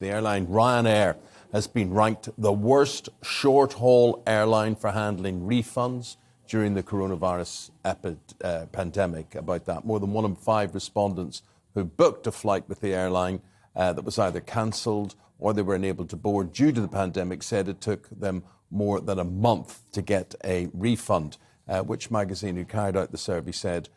The airline Ryanair has been ranked the worst short-haul airline for handling refunds during the coronavirus pandemic. About that, more than 1 in 5 respondents who booked a flight with the airline that was either cancelled or they were unable to board due to the pandemic said it took them more than a month to get a refund. Which magazine who carried out the survey said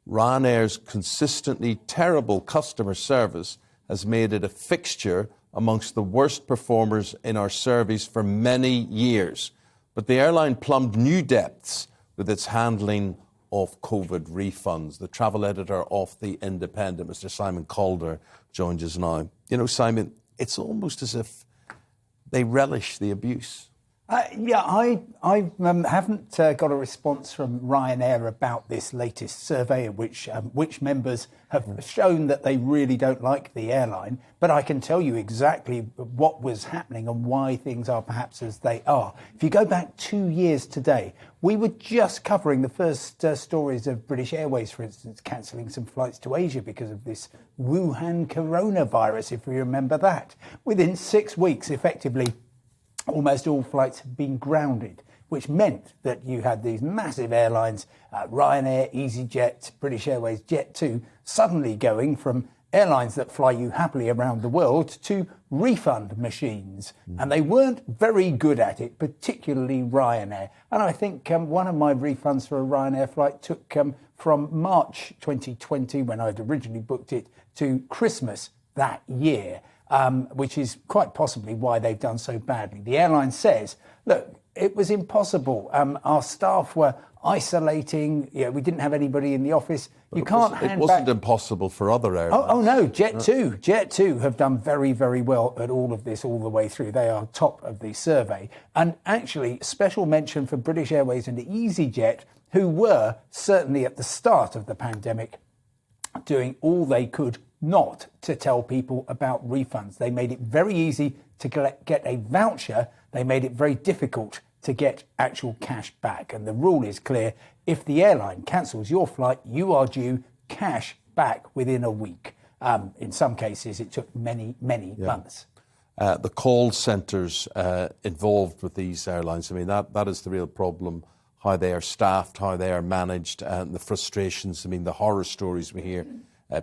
Ryanair's consistently terrible customer service has made it a fixture amongst the worst performers in our surveys for many years. But the airline plumbed new depths with its handling of COVID refunds. The travel editor of The Independent, Mr. Simon Calder, joins us now. You know, Simon, it's almost as if they relish the abuse. I haven't got a response from Ryanair about this latest survey, which members have shown that they really don't like the airline. But I can tell you exactly what was happening and why things are perhaps as they are. If you go back 2 years today, we were just covering the first stories of British Airways, for instance, cancelling some flights to Asia because of this Wuhan coronavirus, if you remember that. Within 6 weeks, effectively, almost all flights have been grounded, which meant that you had these massive airlines, Ryanair, EasyJet, British Airways, Jet2, suddenly going from airlines that fly you happily around the world to refund machines. And they weren't very good at it, particularly Ryanair. And I think one of my refunds for a Ryanair flight took from March 2020, when I'd originally booked it, to Christmas that year. Which is quite possibly why they've done so badly. The airline says, look, it was impossible. Our staff were isolating. We didn't have anybody in the office. It wasn't impossible for other airlines. Oh no, Jet2 have done very, very well at all of this all the way through. They are top of the survey. And actually, special mention for British Airways and EasyJet, who were certainly at the start of the pandemic doing all they could not to tell people about refunds. They made it very easy to get a voucher. They made it very difficult to get actual cash back. And the rule is clear. If the airline cancels your flight, you are due cash back within a week. In some cases, it took many months. The call centres involved with these airlines, I mean, that is the real problem. How they are staffed, how they are managed, and the frustrations. I mean, the horror stories we hear.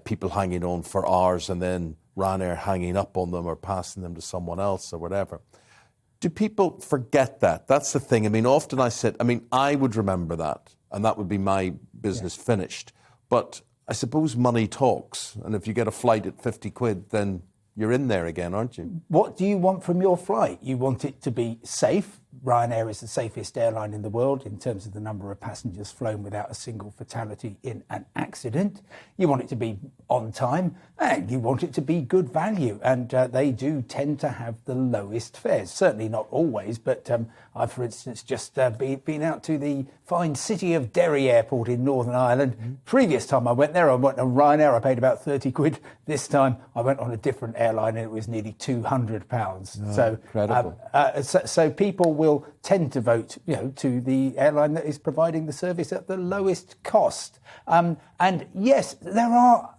People hanging on for hours and then Ryanair hanging up on them or passing them to someone else or whatever. Do people forget that? That's the thing. I mean, often I would remember that and that would be my business finished. But I suppose money talks. And if you get a flight at 50 quid, then you're in there again, aren't you? What do you want from your flight? You want it to be safe. Ryanair is the safest airline in the world in terms of the number of passengers flown without a single fatality in an accident. You want it to be on time and you want it to be good value. And they do tend to have the lowest fares. Certainly not always, but I've, for instance, just been out to the fine city of Derry Airport in Northern Ireland. Previous time I went there, I went on Ryanair. I paid about 30 quid. This time I went on a different airline and it was nearly £200. So incredible. So people will tend to vote, to the airline that is providing the service at the lowest cost. And yes, there are,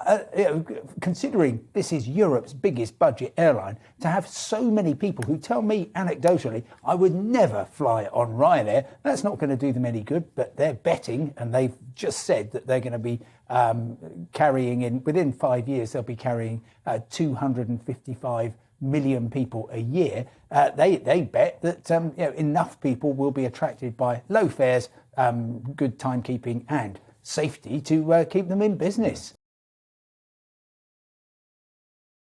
considering this is Europe's biggest budget airline, to have so many people who tell me anecdotally, I would never fly on Ryanair. That's not going to do them any good, but they're betting, and they've just said that they're going to be carrying within 5 years, they'll be carrying 255 million people a year. They bet that enough people will be attracted by low fares, good timekeeping and safety to keep them in business.